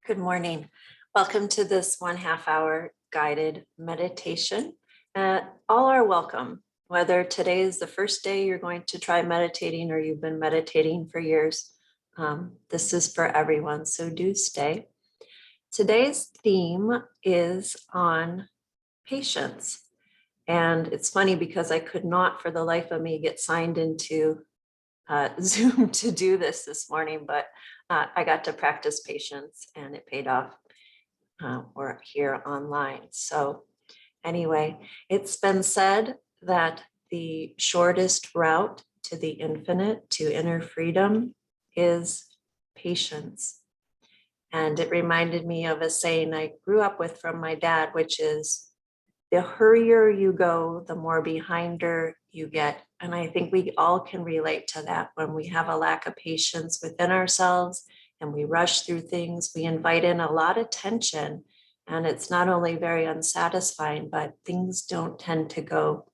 Good morning. Welcome to this 1/2 hour guided meditation. All are welcome, whether today is the first day you're going to try meditating or you've been meditating for years. This is for everyone, so do stay. Today's theme is on patience. And it's funny because I could not for the life of me get signed into Zoom to do this morning, but I got to practice patience and it paid off. We're here online. So anyway, it's been said that the shortest route to the infinite, to inner freedom, is patience. And it reminded me of a saying I grew up with from my dad, which is, the hurrier you go, the more behinder you get. And I think we all can relate to that. When we have a lack of patience within ourselves and we rush through things, we invite in a lot of tension. And it's not only very unsatisfying, but things don't tend to go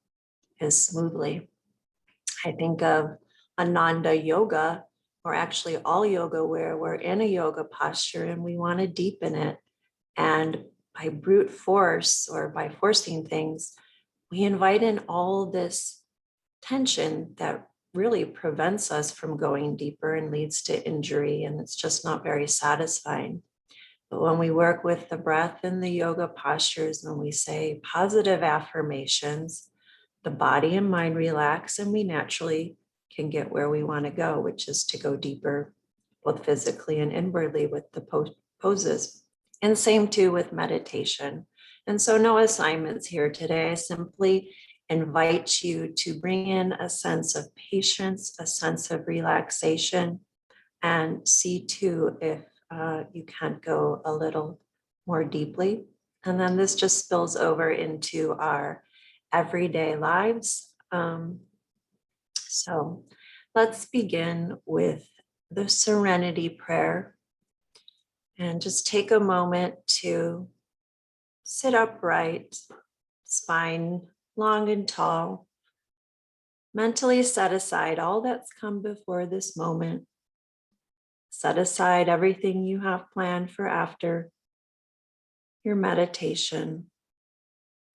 as smoothly. I think of Ananda yoga, or actually all yoga, where we're in a yoga posture and we want to deepen it. And by brute force or by forcing things, we invite in all this tension that really prevents us from going deeper and leads to injury. And it's just not very satisfying. But when we work with the breath and the yoga postures, when we say positive affirmations, the body and mind relax and we naturally can get where we want to go, which is to go deeper, both physically and inwardly with the poses. And same too with meditation. And so no assignments here today. I simply invite you to bring in a sense of patience, a sense of relaxation, and see too if you can't go a little more deeply. And then this just spills over into our everyday lives. So let's begin with the serenity prayer. And just take a moment to sit upright, spine long and tall. Mentally set aside all that's come before this moment. Set aside everything you have planned for after your meditation.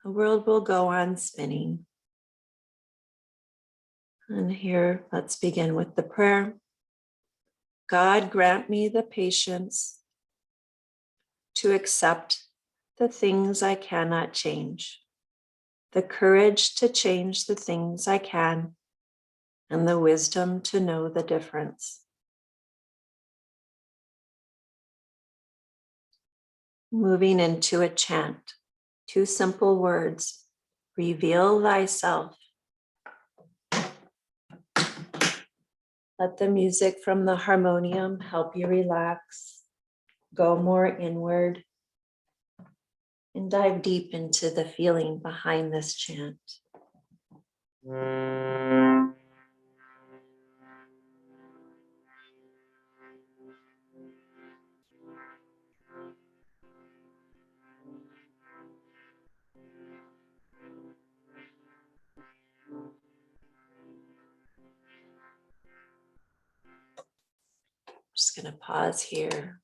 The world will go on spinning. And here, let's begin with the prayer. God, grant me the patience to accept the things I cannot change, the courage to change the things I can, and the wisdom to know the difference. Moving into a chant, 2 simple words: reveal thyself. Let the music from the harmonium help you relax, go more inward, and dive deep into the feeling behind this chant. Just going to pause here.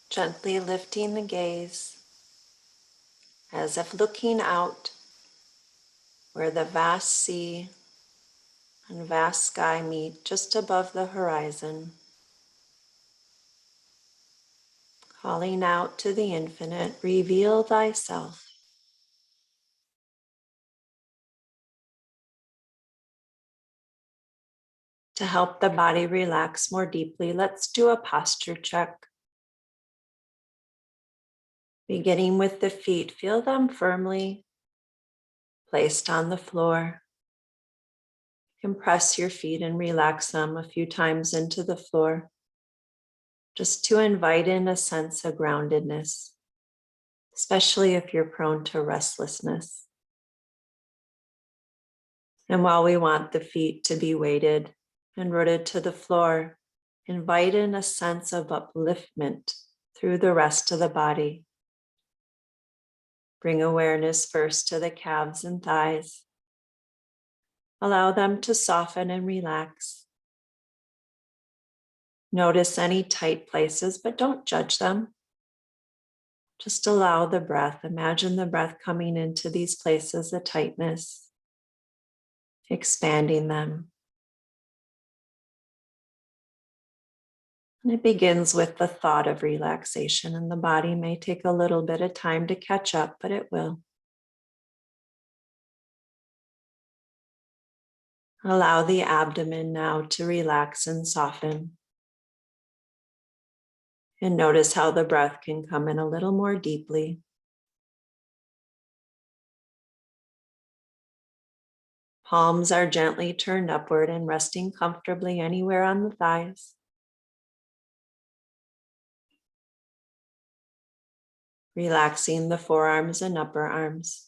Gently lifting the gaze as if looking out where the vast sea and vast sky meet just above the horizon. Calling out to the infinite, reveal thyself. To help the body relax more deeply, let's do a posture check. Beginning with the feet, feel them firmly placed on the floor. Compress your feet and relax them a few times into the floor, just to invite in a sense of groundedness, especially if you're prone to restlessness. And while we want the feet to be weighted and rooted to the floor, invite in a sense of upliftment through the rest of the body. Bring awareness first to the calves and thighs. Allow them to soften and relax. Notice any tight places, but don't judge them. Just allow the breath. Imagine the breath coming into these places, the tightness, expanding them. And it begins with the thought of relaxation, and the body may take a little bit of time to catch up, but it will. Allow the abdomen now to relax and soften. And notice how the breath can come in a little more deeply. Palms are gently turned upward and resting comfortably anywhere on the thighs. Relaxing the forearms and upper arms.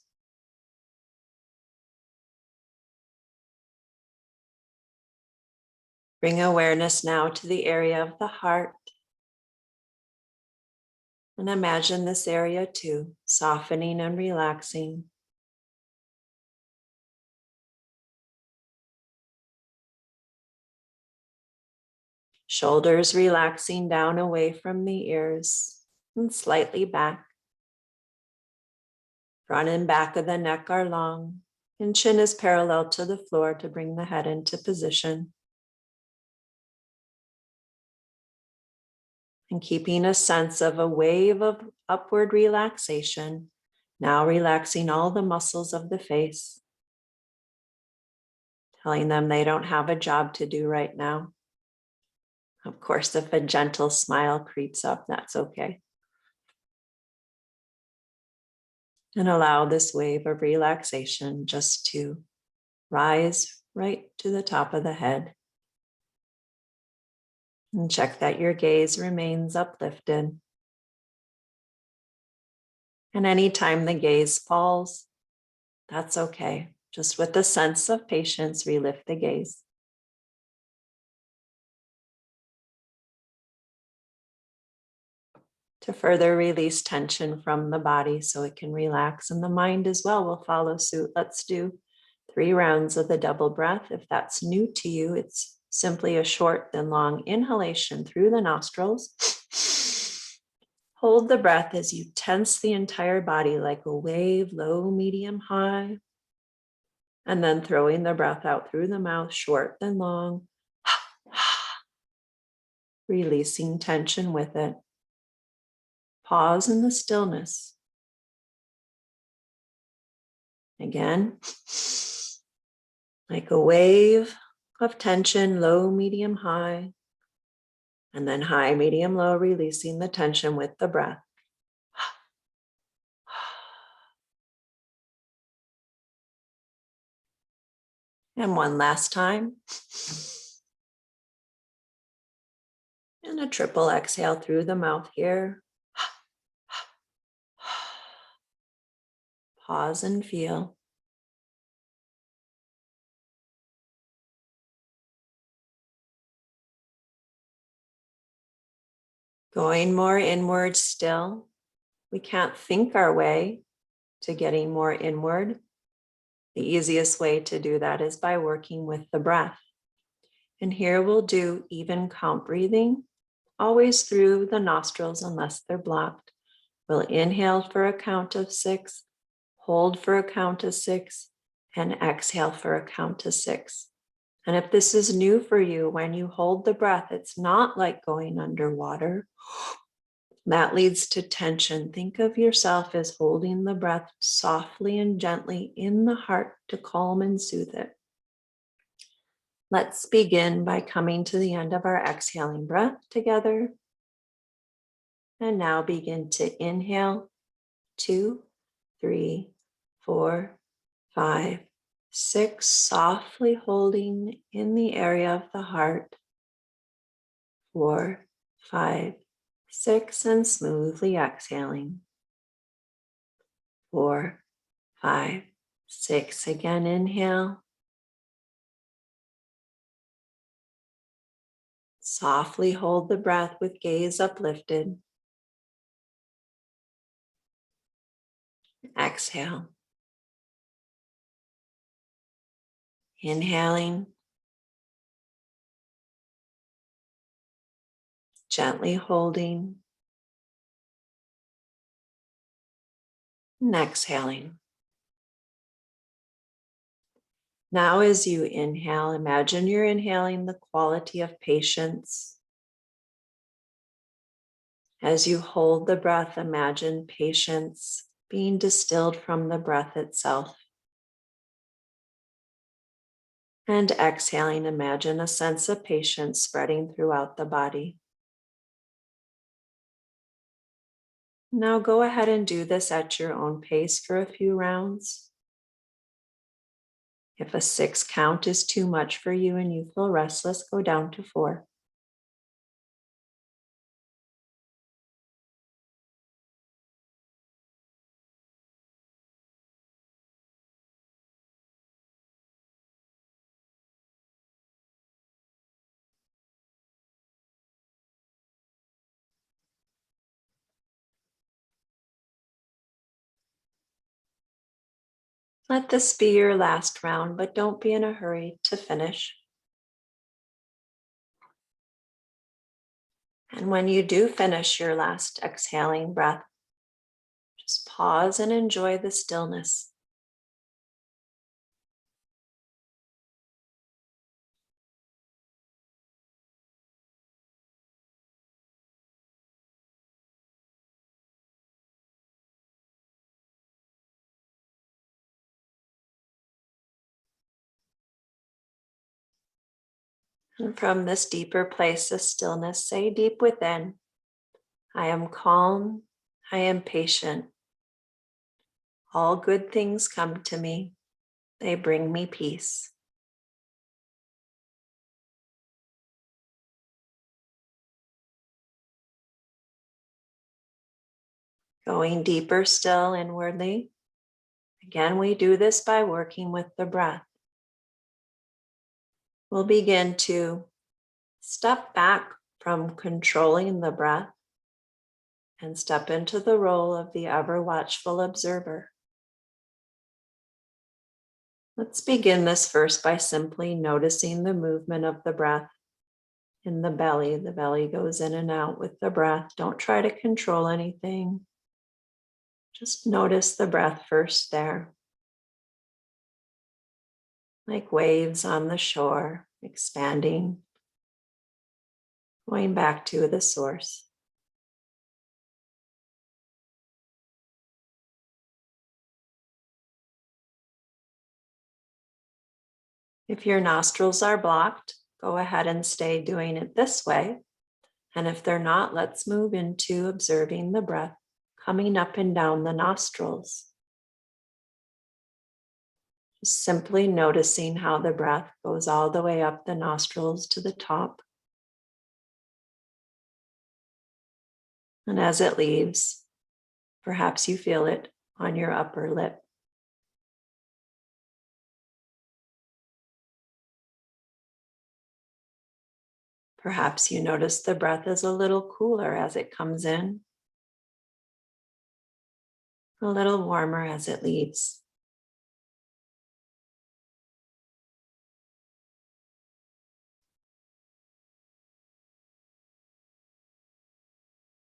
Bring awareness now to the area of the heart. And imagine this area too, softening and relaxing. Shoulders relaxing down away from the ears and slightly back. Front and back of the neck are long, and chin is parallel to the floor to bring the head into position. And keeping a sense of a wave of upward relaxation, now relaxing all the muscles of the face, telling them they don't have a job to do right now. Of course, if a gentle smile creeps up, that's okay. And allow this wave of relaxation just to rise right to the top of the head. And check that your gaze remains uplifted. And anytime the gaze falls, that's okay. Just with a sense of patience, relift the gaze. To further release tension from the body so it can relax, and the mind as well will follow suit. Let's do 3 rounds of the double breath. If that's new to you, it's simply a short then long inhalation through the nostrils. Hold the breath as you tense the entire body like a wave, low, medium, high. And then throwing the breath out through the mouth, short then long. Releasing tension with it. Pause in the stillness. Again, like a wave of tension, low, medium, high. And then high, medium, low, releasing the tension with the breath. And one last time. And a triple exhale through the mouth here. Pause and feel. Going more inward still. We can't think our way to getting more inward. The easiest way to do that is by working with the breath. And here we'll do even count breathing always through the nostrils unless they're blocked. We'll inhale for a count of 6, hold for a count of 6, and exhale for a count of 6. And if this is new for you, when you hold the breath, it's not like going underwater. That leads to tension. Think of yourself as holding the breath softly and gently in the heart to calm and soothe it. Let's begin by coming to the end of our exhaling breath together. And now begin to inhale 2, 3, 4, 5, 6, softly holding in the area of the heart. 4, 5, 6, and smoothly exhaling. 4, 5, 6. Again, inhale. Softly hold the breath with gaze uplifted. Exhale. Inhaling. Gently holding. And exhaling. Now, as you inhale, imagine you're inhaling the quality of patience. As you hold the breath, imagine patience being distilled from the breath itself. And exhaling, imagine a sense of patience spreading throughout the body. Now go ahead and do this at your own pace for a few rounds. If a 6 count is too much for you and you feel restless, go down to 4. Let this be your last round, but don't be in a hurry to finish. And when you do finish your last exhaling breath, just pause and enjoy the stillness. And from this deeper place of stillness, say deep within, I am calm, I am patient. All good things come to me. They bring me peace. Going deeper still inwardly. Again, we do this by working with the breath. We'll begin to step back from controlling the breath and step into the role of the ever watchful observer. Let's begin this first by simply noticing the movement of the breath in the belly. The belly goes in and out with the breath. Don't try to control anything. Just notice the breath first there. Like waves on the shore, expanding, going back to the source. If your nostrils are blocked, go ahead and stay doing it this way. And if they're not, let's move into observing the breath coming up and down the nostrils. Just simply noticing how the breath goes all the way up the nostrils to the top. And as it leaves, perhaps you feel it on your upper lip. Perhaps you notice the breath is a little cooler as it comes in, a little warmer as it leaves.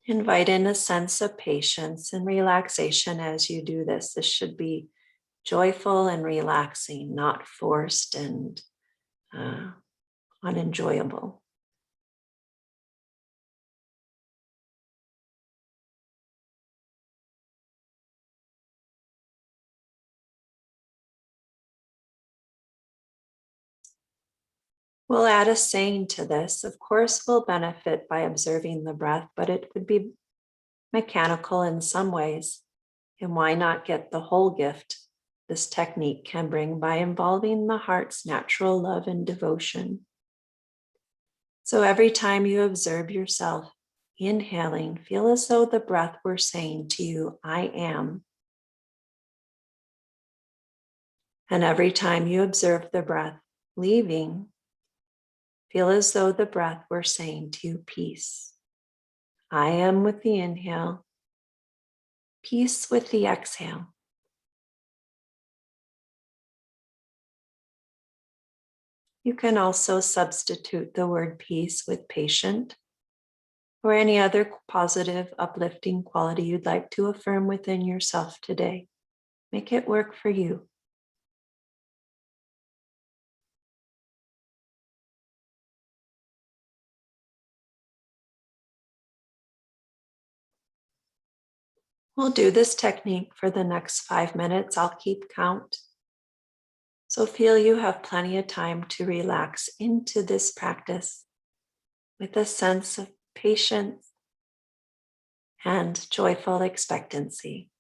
Invite in a sense of patience and relaxation as you do this. This should be joyful and relaxing, not forced and unenjoyable. We'll add a saying to this. Of course, we'll benefit by observing the breath, but it would be mechanical in some ways. And why not get the whole gift this technique can bring by involving the heart's natural love and devotion? So every time you observe yourself inhaling, feel as though the breath were saying to you, I am. And every time you observe the breath leaving, feel as though the breath were saying to you, peace. I am with the inhale, peace with the exhale. You can also substitute the word peace with patient or any other positive, uplifting quality you'd like to affirm within yourself today. Make it work for you. We'll do this technique for the next 5 minutes. I'll keep count. So feel you have plenty of time to relax into this practice with a sense of patience and joyful expectancy.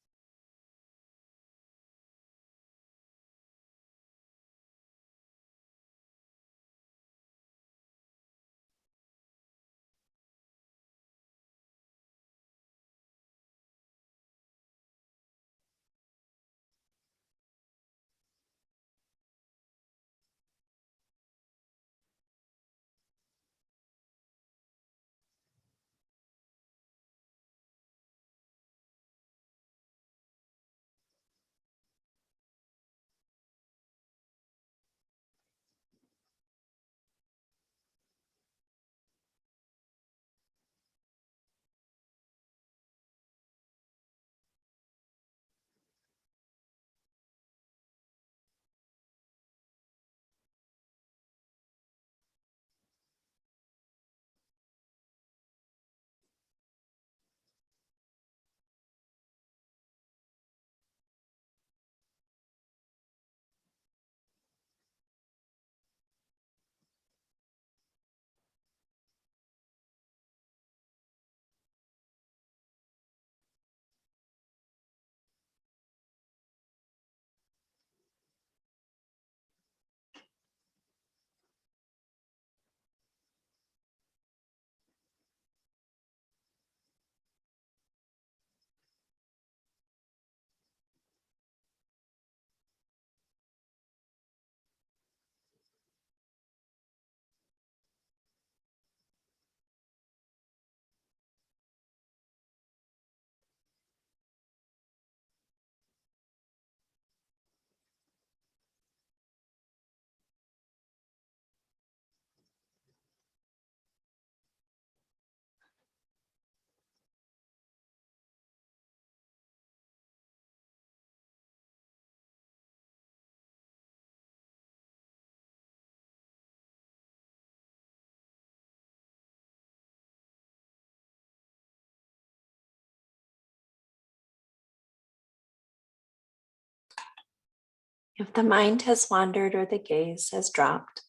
If the mind has wandered or the gaze has dropped,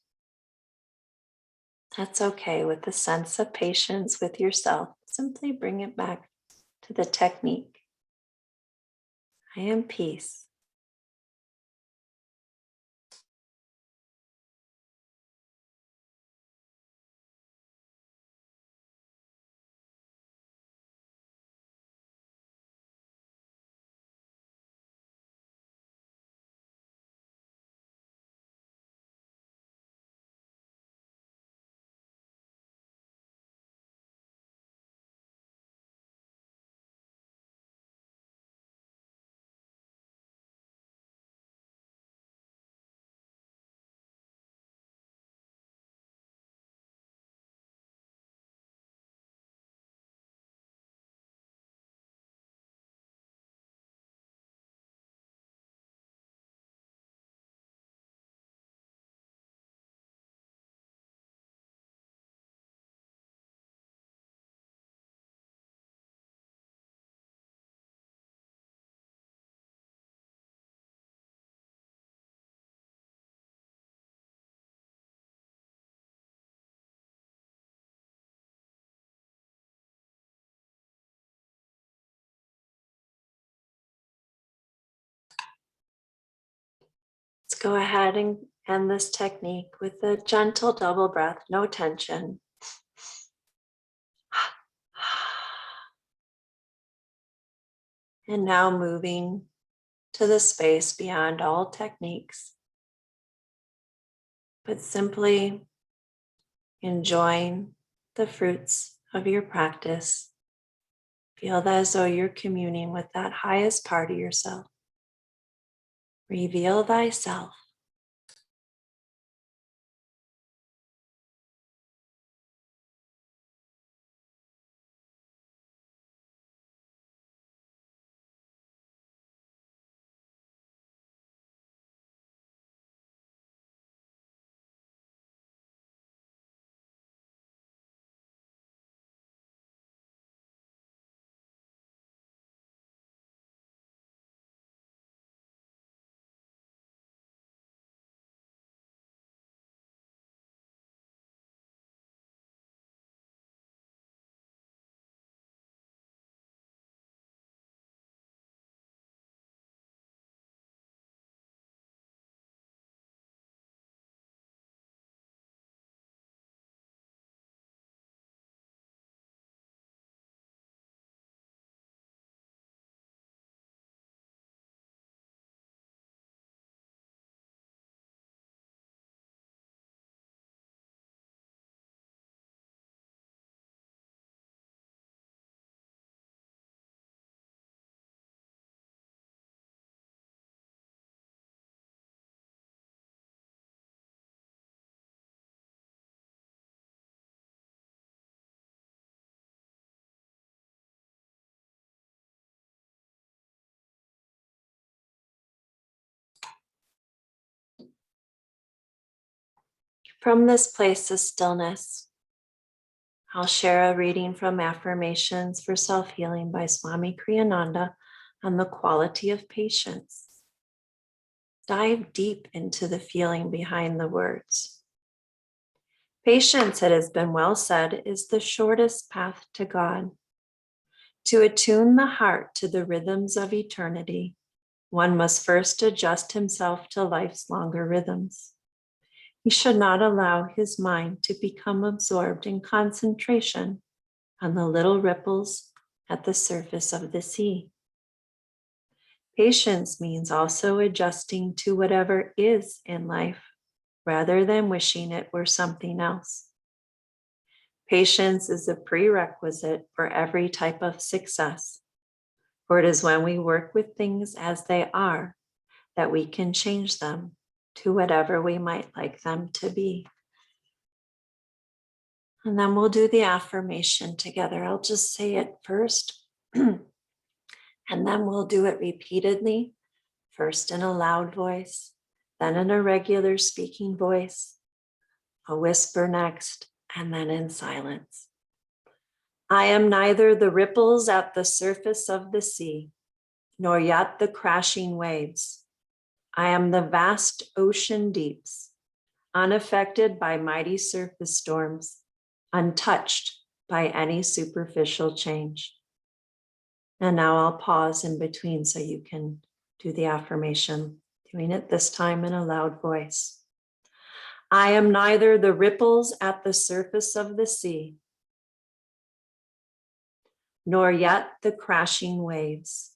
that's okay. With a sense of patience with yourself, simply bring it back to the technique. I am peace. go ahead and end this technique with a gentle double breath, no tension. And now moving to the space beyond all techniques, but simply enjoying the fruits of your practice. Feel that as though you're communing with that highest part of yourself. Reveal thyself. From this place of stillness, I'll share a reading from Affirmations for Self-Healing by Swami Kriyananda on the quality of patience. Dive deep into the feeling behind the words. Patience, it has been well said, is the shortest path to God. To attune the heart to the rhythms of eternity, one must first adjust himself to life's longer rhythms. He should not allow his mind to become absorbed in concentration on the little ripples at the surface of the sea. Patience means also adjusting to whatever is in life rather than wishing it were something else. Patience is a prerequisite for every type of success, for it is when we work with things as they are that we can change them to whatever we might like them to be. And then we'll do the affirmation together. I'll just say it first, and then we'll do it repeatedly, first in a loud voice, then in a regular speaking voice, a whisper next, and then in silence. I am neither the ripples at the surface of the sea, nor yet the crashing waves. I am the vast ocean deeps, unaffected by mighty surface storms, untouched by any superficial change. And now I'll pause in between so you can do the affirmation, doing it this time in a loud voice. I am neither the ripples at the surface of the sea, nor yet the crashing waves.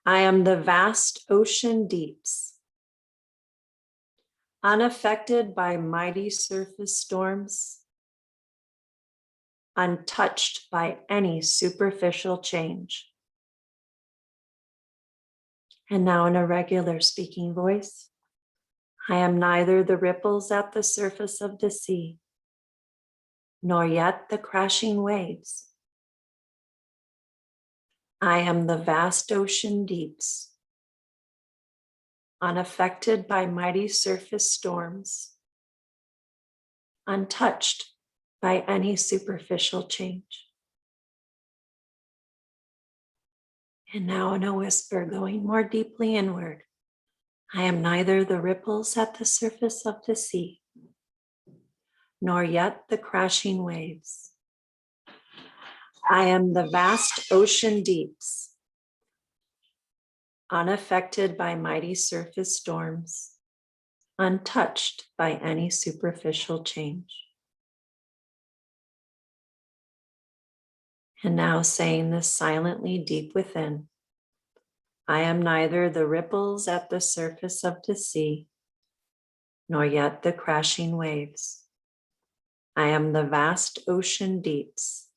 I am the vast ocean deeps, unaffected by mighty surface storms, untouched by any superficial change. And now in a regular speaking voice, I am neither the ripples at the surface of the sea, nor yet the crashing waves. I am the vast ocean deeps, unaffected by mighty surface storms, untouched by any superficial change. And now in a whisper, going more deeply inward, I am neither the ripples at the surface of the sea, nor yet the crashing waves. I am the vast ocean deeps, unaffected by mighty surface storms, untouched by any superficial change. And now saying this silently deep within, I am neither the ripples at the surface of the sea, nor yet the crashing waves. I am the vast ocean deeps,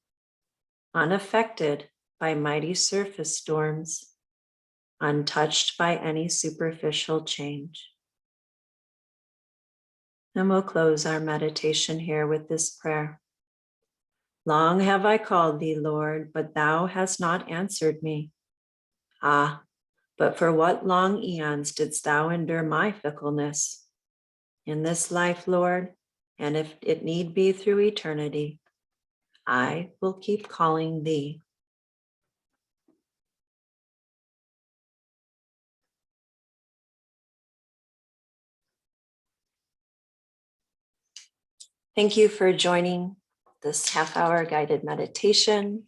unaffected by mighty surface storms, untouched by any superficial change. And we'll close our meditation here with this prayer. Long have I called thee, Lord, but thou hast not answered me. Ah, but for what long eons didst thou endure my fickleness? In this life, Lord, and if it need be through eternity, I will keep calling thee. Thank you for joining this half-hour guided meditation.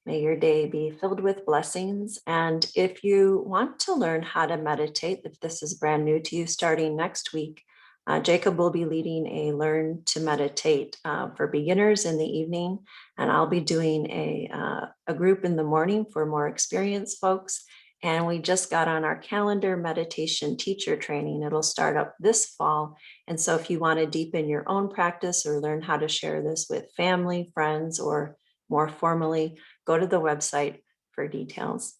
May your day be filled with blessings. And if you want to learn how to meditate, if this is brand new to you starting next week, Jacob will be leading a Learn to Meditate for beginners in the evening, and I'll be doing a group in the morning for more experienced folks. And we just got on our calendar meditation teacher training. It'll start up this fall. And so if you want to deepen your own practice or learn how to share this with family, friends, or more formally, go to the website for details.